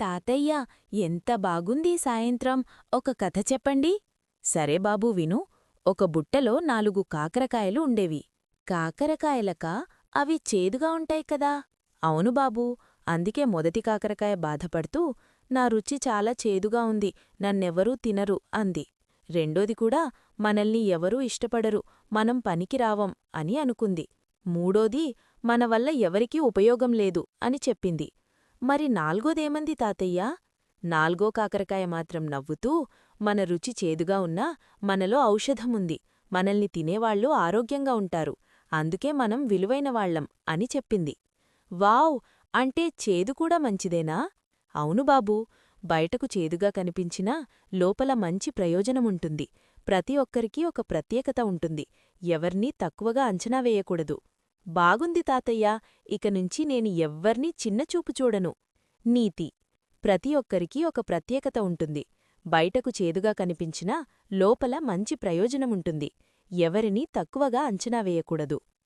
తాతయ్య, ఎంత బాగుందీ సాయంత్రం! ఒక కథ చెప్పండి. సరే బాబూ, విను. ఒక బుట్టలో 4 కాకరకాయలు ఉండేవి. కాకరకాయలకా? అవి చేదుగా ఉంటాయి కదా? అవును బాబూ, అందుకే మొదటి కాకరకాయ బాధపడుతూ, నా రుచి చాలా చేదుగా ఉంది, నన్నెవరూ తినరు అంది. రెండోది కూడా, మనల్ని ఎవరూ ఇష్టపడరు, మనం పనికిరావం అని అనుకుంది. మూడోది, మనవల్ల ఎవరికీ ఉపయోగం లేదు అని చెప్పింది. మరి నాల్గోదేమంది తాతయ్యా? నాల్గో కాకరకాయ మాత్రం నవ్వుతూ, మన రుచి చేదుగా ఉన్నా మనలో ఔషధముంది, మనల్ని తినేవాళ్ళు ఆరోగ్యంగా ఉంటారు, అందుకే మనం విలువైనవాళ్లం అని చెప్పింది. వావ్! అంటే చేదు కూడా మంచిదేనా? అవును బాబూ, బయటకు చేదుగా కనిపించినా లోపల మంచి ప్రయోజనముంటుంది. ప్రతి ఒక్కరికీ ఒక ప్రత్యేకత ఉంటుంది, ఎవర్నీ తక్కువగా అంచనా వేయకూడదు. బాగుంది తాతయ్యా, ఇకనుంచి నేను ఎవ్వర్నీ చిన్నచూపు చూడను. నీతి: ప్రతి ఒక్కరికీ ఒక ప్రత్యేకత ఉంటుంది, బయటకు చేదుగా కనిపించినా లోపల మంచి ప్రయోజనముంటుంది, ఎవరినీ తక్కువగా అంచనా వేయకూడదు.